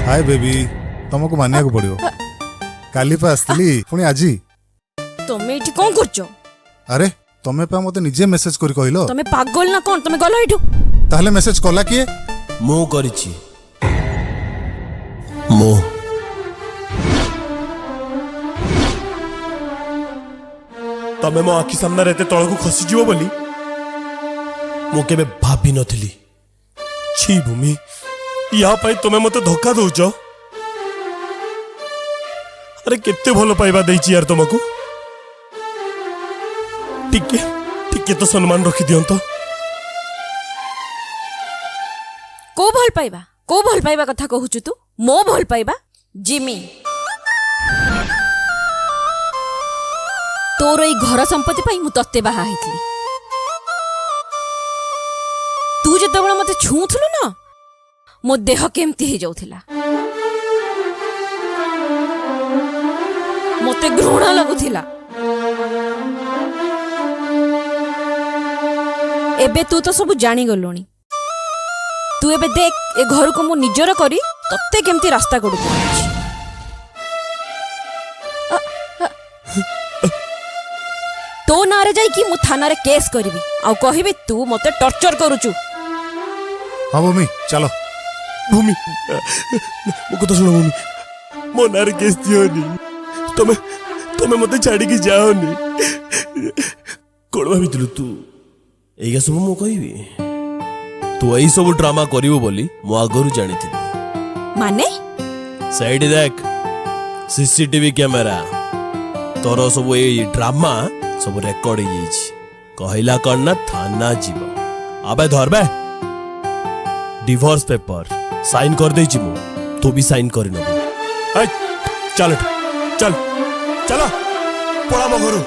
hi baby तुमको मानिया को पड़ियो काली पे आसली पुणी आजी तमे इठी कोन करछो अरे तमे पे मते निजे मेसेज करी कहलो तमे पागल ना कोन तमे गलो इठू ताहले मेसेज कला किए मो करिछि मो तमे मो आखि सामने रहते तळ को खसी जीवो बोली मो केबे भाबी नथिली छी भूमि या पाई तमे मते धोखा दउछ अरे केते भलो पाइबा देछि यार तुमको टिके तो सम्मान रखी दियंतो को भल पाइबा कथा कहूछु तू मो भल पाइबा जिमी तोर ई घर संपत्ति पाई मु तत्ते बाहा हेतली तू जेतेबेले मते छूथलु ना मो देह केमती हे जाउथिला मते घृणा लागुथिला एबे तू तो सब जानी गलोनी तू एबे देख ए घर को मु निजर करी तत्ते केमती रास्ता करू पहुंची तो नारे जाई कि मु थाना रे केस करबी आ कहबी तू मते टॉर्चर करूचु हाँ भूमि चलो भूमि मो कथा सुनो भूमि मो नारे केस दियोनी तमे मते छाड़ी की जाओनी कोन भाबितलु तू एगा सब मो कहबी तू एई सब ड्रामा करिवो बोली मो आगरु जानिथिली माने साइड देख सीसीटीवी कैमरा तोर सब ए ड्रामा सब रेकॉर्ड हो जाइछि कहला करना थाना जीव अबे धरबे डिवोर्स पेपर साइन कर देछि मु तू भी साइन कर न चल चल चला पड़ा मो घरू